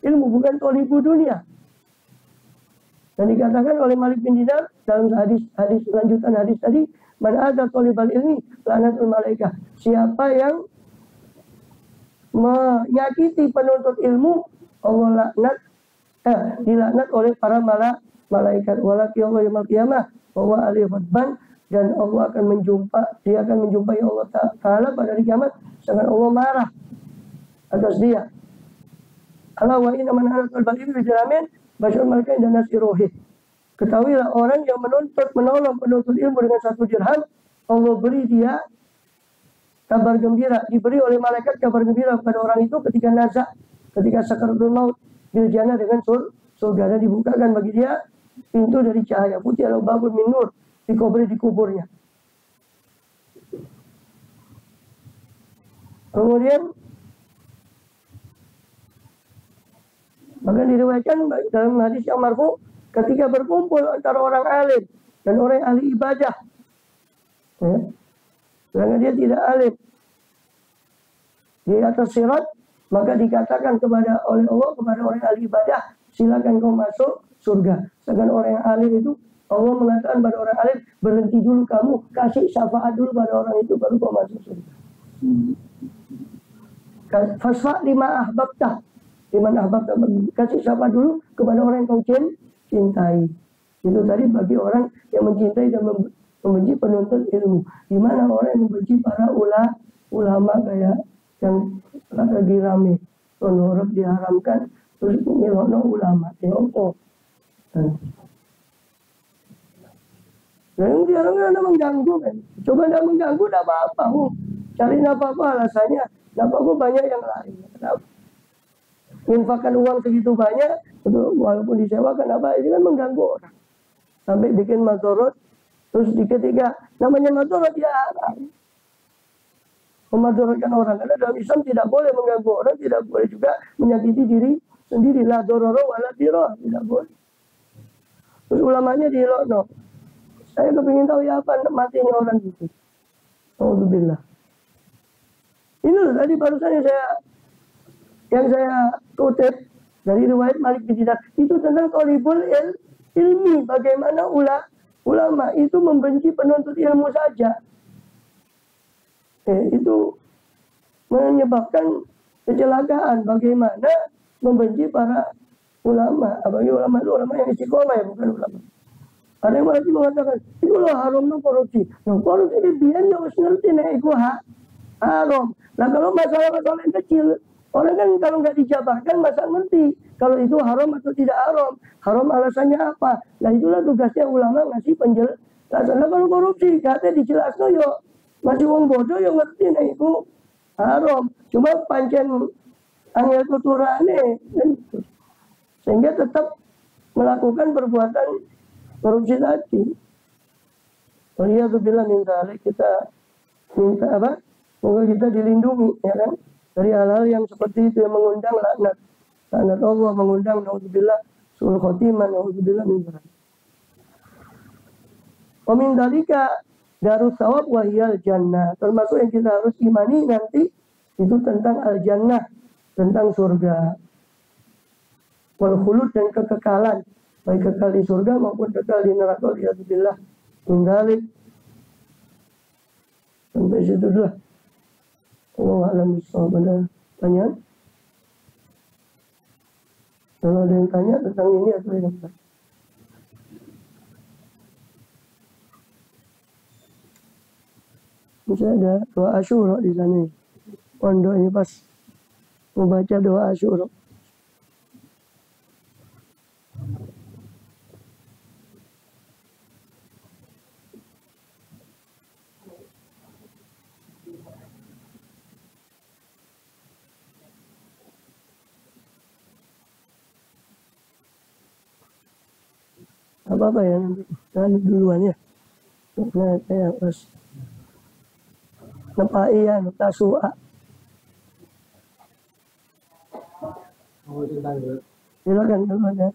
ilmu, bukan talibu dunia? Dan dikatakan oleh Malik bin Dinar dalam hadis lanjutan hadis tadi, man ada talibal ilmi lanatul malaikah. Siapa yang menyakiti penuntut ilmu, Allah dilaknat oleh para malaikat. Walaki Allah yaumil qiyamah bahwa alifadban, dan Allah akan menjumpai Allah Ta'ala pada hari kiamat, sedangkan Allah marah atas dia. Ala wa inna man halatul balim bijaramin basyur malaikat dan nasirohid. Ketahuilah, orang yang menolong penuntut ilmu dengan 1 dirham, Allah beri dia kabar gembira, diberi oleh malaikat kabar gembira kepada orang itu ketika sakaratul maut bil jannah, dengan surga, dan dibukakan bagi dia pintu dari cahaya, putih al babul min nur, di kuburnya. Kemudian bahkan diriwayatkan dalam hadis yang marfu, ketika berkumpul antara orang alim dan orang ahli ibadah, ya, sedangkan dia tidak alim, di atas sirat, maka dikatakan oleh Allah kepada orang ahli ibadah, silakan kau masuk surga. Sedangkan orang yang alim itu, Allah mengatakan pada orang alim, berhenti dulu kamu, kasih syafaat dulu pada orang itu, baru kau masuk surga. Fasfa lima ahbabtah, kasih syafaat dulu kepada orang yang kau cintai. Itu tadi bagi orang yang mencintai dan membenci penuntut ilmu. Di mana orang yang membenci para ulama kayak yang lagi rame, honorab diharamkan, terus ngelokno ulama, yang diharamkan ada mengganggu kan. Coba tidak mengganggu, tidak apa-apa. Cari apa-apa alasannya. Kenapa gue banyak yang lain? Kenapa? Infakkan uang segitu banyak, walaupun disewakan apa, ini kan mengganggu orang. Sampai bikin madorot, terus ketika namanya madorot ya haram. Memadorotkan orang. Karena dalam Islam tidak boleh mengganggu orang, tidak boleh juga menyakiti diri sendiri. La dororo wala diror, tidak boleh. Terus ulamanya dilokno. Saya kepingin tahu ya apa matinya orang itu. Alhamdulillah. Ini loh tadi barusan yang saya kutip dari riwayat Malik bin Dinar itu tentang thalibul ilmi, bagaimana ulama itu membenci penuntut ilmu saja. Itu menyebabkan kecelakaan. Bagaimana membenci para ulama. Bagi ulama itu ulama yang istiqomah ya, bukan ulama. Ada yang masih mengatakan itu loh haram no korupsi. No korupsi itu biar nggak ngerti nih itu haram. Nah kalau masalah-masalah yang kecil, orang kan kalau nggak dijabarkan masa ngerti kalau itu haram atau tidak haram. Haram alasannya apa? Nah itulah tugasnya ulama ngasih penjelasan. Nah kalau korupsi katanya dijelaskan yo masih wong bodoh yang ngerti nih itu haram. Cuma pancen angel tuturane sehingga tetap melakukan perbuatan korupsi tadi. Waliyadzubillah min dzalik, kita minta apa? Semoga kita dilindungi ya kan dari hal-hal yang seperti itu yang mengundang laknat Allah, mengundang naudzubillah suul khotimah, naudzubillah min dzalik. Wa min dzalika darus thawab wa hiyal jannah. Termasuk yang kita harus imani nanti itu tentang al-jannah, tentang surga. Wal khulud, dan kekekalan, baik kekal di surga maupun kekal di neraka. Alhamdulillah min dzalik. Sampai situ dulu. Allah alam bisawab. Ada pertanyaan? Kalau ada yang tanya tentang ini atau yang lain. Misalnya ada doa Asyura di sana. Pondok ini pas membaca doa Asyura. Apa-apa ya nanti duluan ya. Nah saya harus nepai ya, tasua. Silakan duluan ya.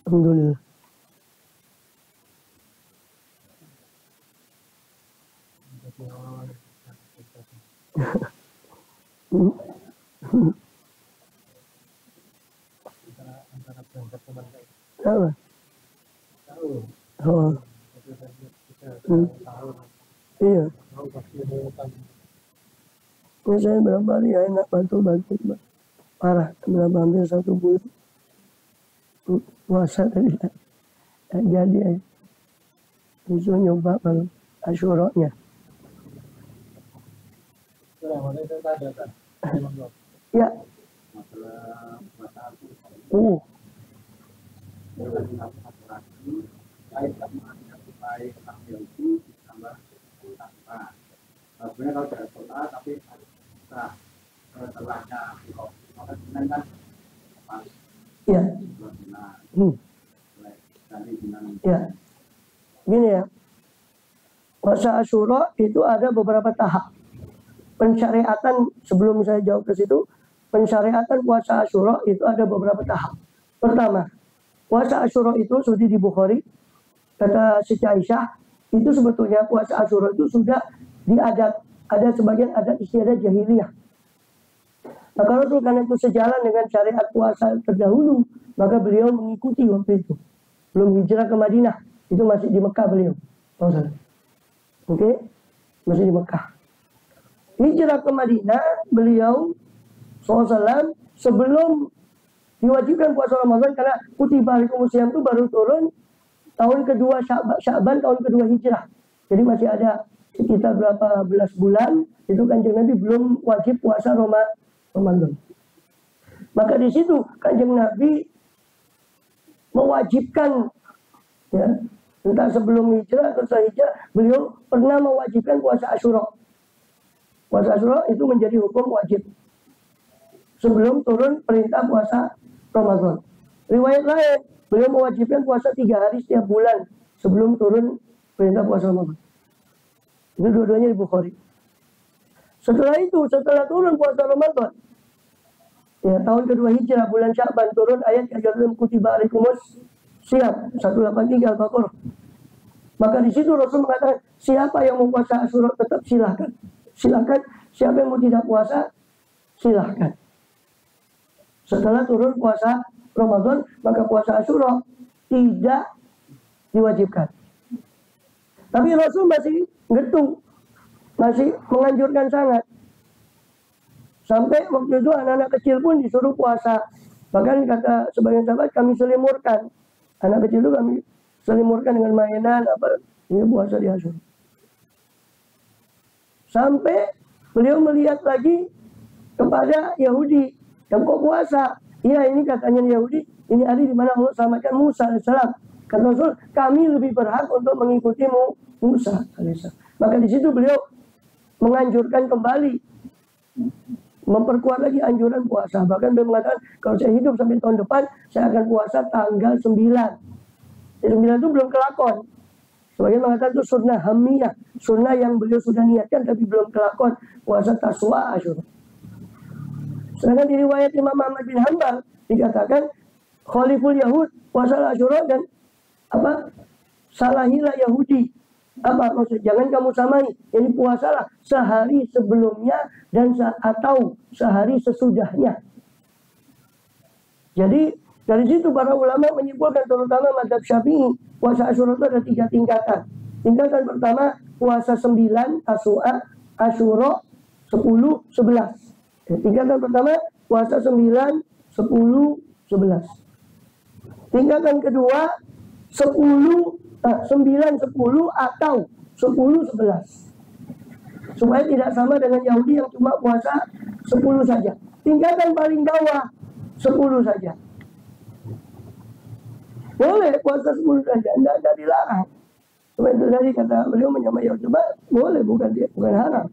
Alhamdulillah. Apa? Oh. Iya. Ini saya berapa hari ya enak bantu parah, berapa hampir 1 bulan puasa tadi jadi ya. Bisa nyoba kalau Asyuranya. Ya. Sebenarnya kalau tidak sholat tapi setelahnya maka Senin kan pas ya. Ya. Gini ya. Puasa Asyura itu ada beberapa tahap. Pensyariatan, sebelum saya jawab ke situ, pensyariatan puasa Asyura itu ada beberapa tahap. Pertama, puasa Asyura itu sudah di Bukhari, kata Siti Aisyah, itu sebetulnya puasa Asyura itu sudah diadat, ada sebagian adat istiadat jahiliyah. Nah kalau itu karena itu sejalan dengan syariat puasa terdahulu, maka beliau mengikuti waktu itu. Belum hijrah ke Madinah, itu masih di Mekah beliau. Oke, masih di Mekah. Hijrah ke Madinah, beliau SAW sebelum diwajibkan puasa Ramadan, karena kutiba alaikumusiyam itu baru turun tahun kedua Sya'ban, tahun kedua hijrah. Jadi masih ada sekitar berapa belas bulan, itu Kanjeng Nabi belum wajib puasa Ramadan. Maka di situ Kanjeng Nabi mewajibkan, ya, entah sebelum hijrah atau setelah hijrah, beliau pernah mewajibkan puasa Asyura. Puasa Asyura itu menjadi hukum wajib sebelum turun perintah puasa Ramadan. Riwayat lain, beliau mewajibkan puasa 3 hari setiap bulan sebelum turun perintah puasa Ramadan. Itu dua-duanya di Bukhari. Setelah itu, setelah turun puasa Ramadan, ya tahun kedua Hijrah, bulan Sya'ban, turun ayat yang kutiba alaikumus siap 183 Al-Baqarah. Maka di situ Rasul mengatakan, siapa yang mau puasa Asyura tetap silahkan. Silahkan, siapa yang mau tidak puasa, silahkan. Setelah turun puasa Ramadan, maka puasa Asyura tidak diwajibkan. Tapi Rasul masih getu, masih menganjurkan sangat. Sampai waktu itu anak-anak kecil pun disuruh puasa. Bahkan kata sebagian sahabat, kami selimurkan. Anak kecil itu kami selimurkan dengan mainan, apa, ini puasa di Asyura. Sampai beliau melihat lagi kepada Yahudi, yang kok puasa? Iya, ini katanya Yahudi, ini hari di mana Allah selamatkan Musa alaihissalam. Kata Rasul, kami lebih berhak untuk mengikuti Musa alaihissalam. Maka di situ beliau menganjurkan kembali, memperkuat lagi anjuran puasa. Bahkan beliau mengatakan, kalau saya hidup sampai tahun depan, saya akan puasa tanggal 9. 9 itu belum kelakon. Sebagian mengatakan itu sunnah hamiyah, sunnah yang beliau sudah niatkan tapi belum kelakon, puasa Taswa Asyura. Sedangkan di riwayat Imam Ahmad bin Hanbal dikatakan Khaliful Yahud puasa Asyura dan apa? Salahilah Yahudi. Apa maksud? Jangan kamu samai. Jadi puasalah sehari sebelumnya dan atau sehari sesudahnya. Jadi dari situ para ulama menyimpulkan, terutama mazhab Syafi'i, puasa Asyura itu ada 3 tingkatan. Tingkatan pertama puasa 9 Tasu'a, Asyura 10, 11. Tingkatan pertama puasa 9, 10, 11. Tingkatan kedua 9, 10 atau 10, 11. Supaya tidak sama dengan Yahudi yang cuma puasa 10 saja. Tingkatan paling bawah 10 saja. Boleh puasa 10 saja, tidak dilarang. Cuma itu tadi kata beliau menyamai Yahudi, coba boleh, bukan haram.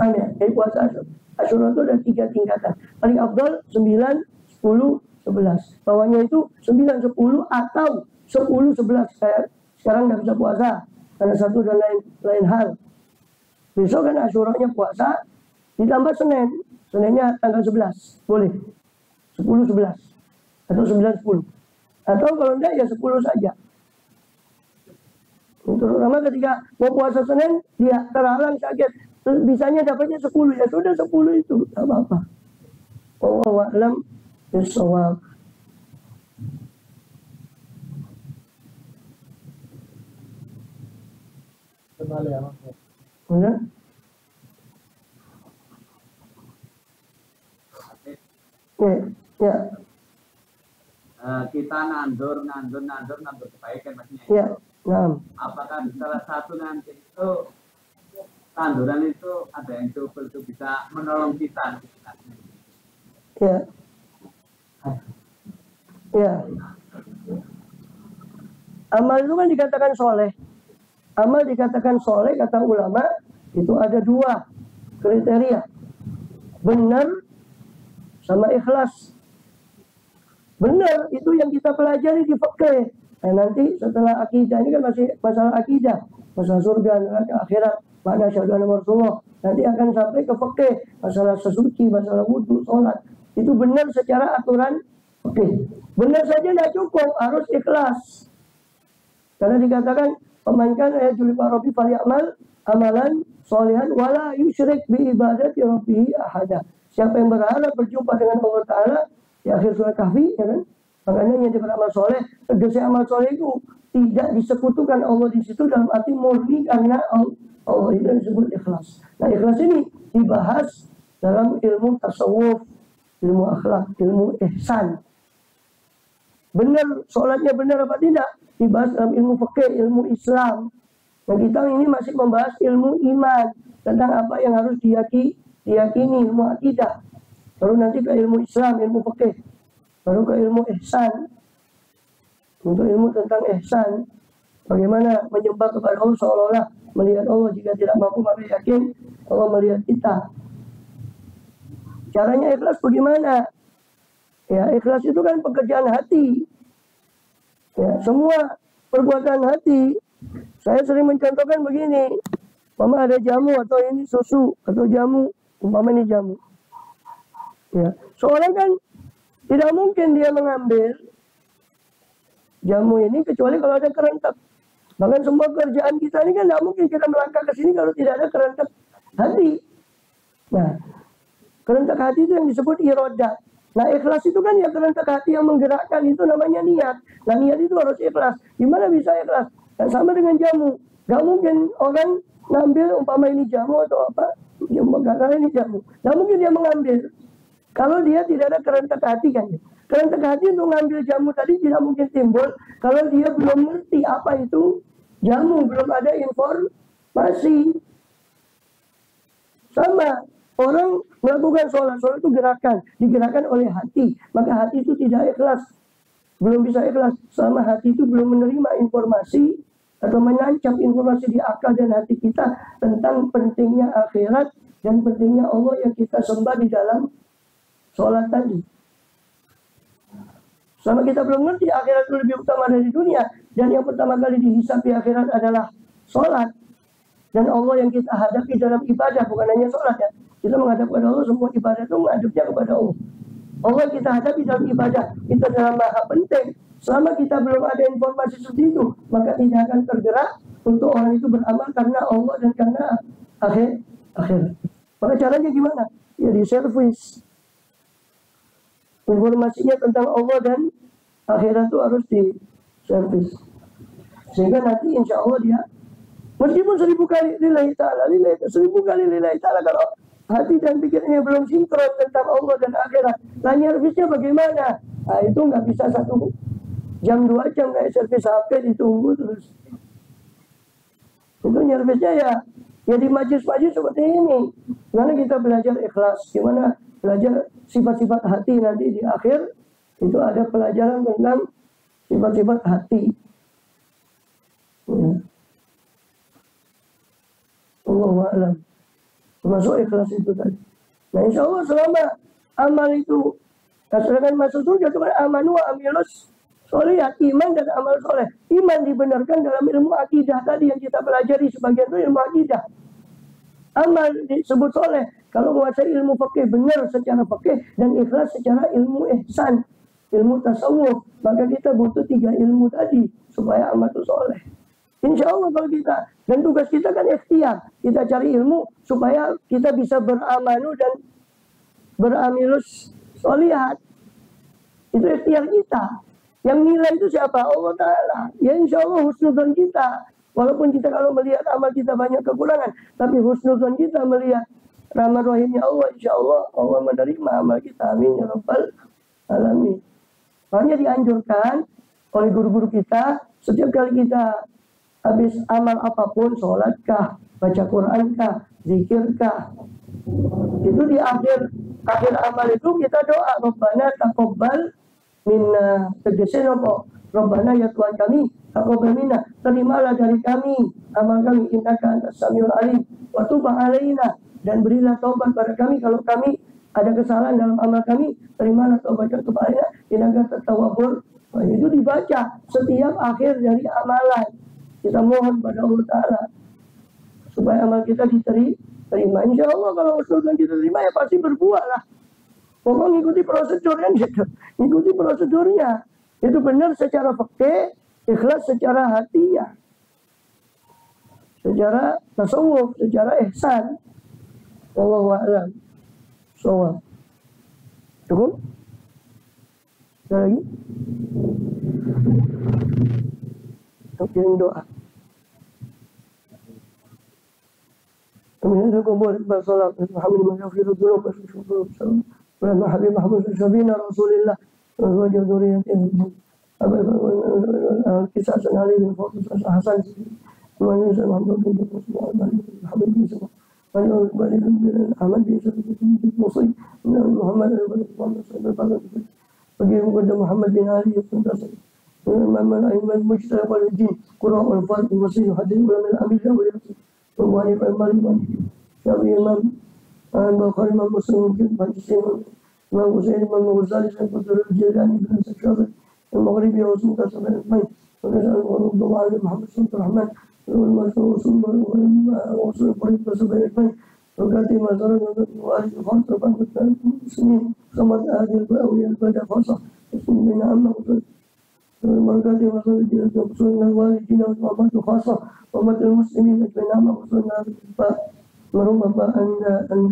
Aneh, jadi puasa Asyura itu ada 3 tingkatan. Paling afdal 9, 10, 11. Bawahnya itu 9, 10 atau 10, 11. Kayak sekarang nggak bisa puasa karena satu dan lain hal. Besok kan Asyuranya puasa ditambah Senin. Seninnya tanggal 11. Boleh. 10, 11. Atau 9, 10. Atau kalau enggak ya 10 saja. Terutama ketika mau puasa Senin, dia terhalang sakit. Terus bisanya dapatnya 10. Ya sudah 10 itu. Tidak apa-apa. Wallahu a'lam bishawab. Kembali ya, Benar? Ya. Kita nandur kebaikan maksudnya. Ya, nah. Apakah di salah satu nanti itu tanduran itu ada yang coba itu bisa menolong kita? Ya. Ya. Amal itu kan dikatakan soleh. Amal dikatakan soleh, kata ulama, itu ada 2 kriteria. Benar sama ikhlas. Benar, itu yang kita pelajari di fikih. Nah, nanti setelah akidah, ini kan masih masalah akidah. Masalah surga, neraka, akhirat, makna syahadu anna Rasulullah. Nanti akan sampai ke fikih. Masalah sesuci, masalah wudhu, sholat. Itu benar secara aturan fikih. Benar saja tidak cukup, harus ikhlas. Karena dikatakan, pemainkan ayat Julib Arabi falyamal amalan solihan wala yusyrik bi ibadati rabbihi ahada. Siapa yang berharap berjumpa dengan Allah Ta'ala di akhir surah Kahfi, ya kan? Makanya yang beramal soleh, tegasnya amal soleh itu tidak disekutukan Allah di situ dalam arti murni karena Allah itu disebut ikhlas. Nah, ikhlas ini dibahas dalam ilmu tasawuf, ilmu akhlak, ilmu ihsan. Benar, sholatnya benar apa tidak? Dibahas dalam ilmu fikih, ilmu Islam. Nah, kita ini masih membahas ilmu iman tentang apa yang harus diyakini, ilmu akidah. Baru nanti ke ilmu Islam, ilmu fikih. Baru ke ilmu ihsan. Untuk ilmu tentang ihsan, bagaimana menyembah kepada Allah seolah-olah melihat Allah. Jika tidak mampu, maka yakin Allah melihat kita. Caranya ikhlas bagaimana? Ya, ikhlas itu kan pekerjaan hati. Ya, semua perbuatan hati. Saya sering mencontohkan begini. Mama ada jamu atau ini susu atau jamu, umpama ini jamu. Ya, seorang kan tidak mungkin dia mengambil jamu ini kecuali kalau ada kerentak. Bahkan semua kerjaan kita ini kan tidak mungkin kita melangkah ke sini kalau tidak ada kerentak hati. Nah, kerentak hati itu yang disebut irodat. Nah, ikhlas itu kan ya kerentak hati yang menggerakkan, itu namanya niat. Nah, niat itu harus ikhlas. Gimana bisa ikhlas? Dan sama dengan jamu. Gak mungkin orang ngambil umpama ini jamu atau apa, karena ini jamu. Gak mungkin dia mengambil kalau dia tidak ada kerentak hati kan. Kerentak hati untuk ngambil jamu tadi tidak mungkin timbul kalau dia belum ngerti apa itu jamu, belum ada informasi. Sama, orang melakukan sholat itu gerakan, digerakkan oleh hati. Maka hati itu tidak ikhlas, belum bisa ikhlas selama hati itu belum menerima informasi atau menancap informasi di akal dan hati kita tentang pentingnya akhirat dan pentingnya Allah yang kita sembah di dalam sholat tadi. Selama kita belum ngerti akhirat itu lebih utama dari dunia, dan yang pertama kali dihisab di akhirat adalah sholat, dan Allah yang kita hadapi dalam ibadah, bukan hanya sholat ya. Kita menghadap kepada Allah, semua ibadah itu menghadapnya kepada Allah. Allah yang kita hadapi dalam ibadah, itu adalah maha penting. Selama kita belum ada informasi seperti itu, maka tidak akan tergerak untuk orang itu beramal karena Allah dan karena akhirat. Maka caranya gimana? Ya di servis. Informasinya tentang Allah dan akhirat itu harus di servis. Sehingga nanti insya Allah dia, meskipun 1000 kali lillahi ta'ala, 1000 kali lillahi ta'ala, kalau hati dan pikirannya belum sinkron tentang Allah dan akhirat, nah servisnya bagaimana? Nah itu nggak bisa 1 jam 2 jam kayak servis HP ditunggu terus. Itu servisnya ya di majlis-majlis seperti ini. Gimana kita belajar ikhlas, gimana belajar sifat-sifat hati nanti di akhir, itu ada pelajaran tentang sifat-sifat hati. Ya. Allahu a'lam. Termasuk ikhlas itu tadi. Nah insya Allah selama amal itu, sedangkan masuk surga itu kan amanu wa amilus sholihat, iman dan amal soleh. Iman dibenarkan dalam ilmu akidah tadi yang kita pelajari, sebagian itu ilmu akidah. Amal disebut soleh kalau menguasai ilmu fikih benar secara fikih dan ikhlas secara ilmu ihsan, ilmu tasawuf. Maka kita butuh 3 ilmu tadi supaya amal itu soleh. Insya Allah kalau kita, dan tugas kita kan ikhtiar, kita cari ilmu supaya kita bisa beramanu dan beramilus sholihat. Itu ikhtiar kita. Yang nilai itu siapa? Allah Ta'ala. Ya insya Allah husnudzon kita. Walaupun kita kalau melihat amal kita banyak kekurangan, tapi husnudzon kita melihat rahmat rahimnya Allah, insya Allah Allah menerima amal kita. Amin ya rabbal alamin. Makanya dianjurkan oleh guru-guru kita, setiap kali kita habis amal apapun, sholatkah, baca Qurankah, zikirkah, itu di akhir amal itu kita doa, Rabbana taqabbal minna, tegasnya apa? Rabbana ya Tuhan kami, taqabbal minna, terimalah dari kami amal kami, innaka antas samiul alim, wa tub alaina, dan berilah taubat pada kami kalau kami ada kesalahan dalam amal kami, terimalah taubat kepada innaka at-tawwabur. Itu dibaca setiap akhir dari amalan. Kita mohon pada Allah Ta'ala supaya amal kita diterima. Insya Allah kalau usulkan kita terima ya pasti berbuah lah. Pokoknya ngikuti prosedurnya gitu. Ngikuti prosedurnya. Itu benar secara fikih, ikhlas secara hati ya. Secara tasawuf, secara ihsan. Wallahu a'lam. Shawab. Cukup? Ada lagi? Kirim doa. Amin. Kubur bersolat. Muhammad maghfirul dzunub wa syukur. Wa habib Muhammad sabina Rasulillah wa jaduriyatin. Kisah senali bin Fatus Hasan. Wa Yusuf Muhammad bin Habib bin Muhammad bin Ahmad bin Musa Muhammad bin Muhammad bagi Muhammad bin Ali bin Imam al-Aiman Mujtahid wal-Din Qur'an wal-Fard Masih Hadis Ulama al-Amil Wal-Wali Wal-Maliman Syafi Imam Al-Bukhari Imam Muslim Hadis Imam Hussein Imam Ghazali Syekh Abdul Jilani bin Syafi المغربي وسلم كسب الإثمين ونسأل ورد الله على محمد صلى الله عليه وسلم والمسلم وصل القريب كسب الإثمين وكاتي ما زرد وآل خمسة فانت المسلمين صمت هذه الأولياء البدع خاصة المسلمين عامة والمركات وصل الجنة وصلنا الوالدين والأمات خاصة وأمة المسلمين أجمعين عامة وصلنا هذه الباء مرحبا أن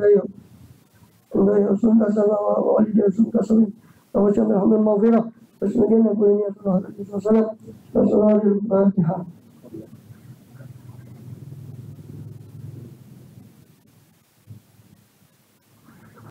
لا يصل كسب ووالدي يصل كسب وشمل حمل المغفرة بسم الله نقول يا صلى الله عليه وسلم والصلاة الفاتحة.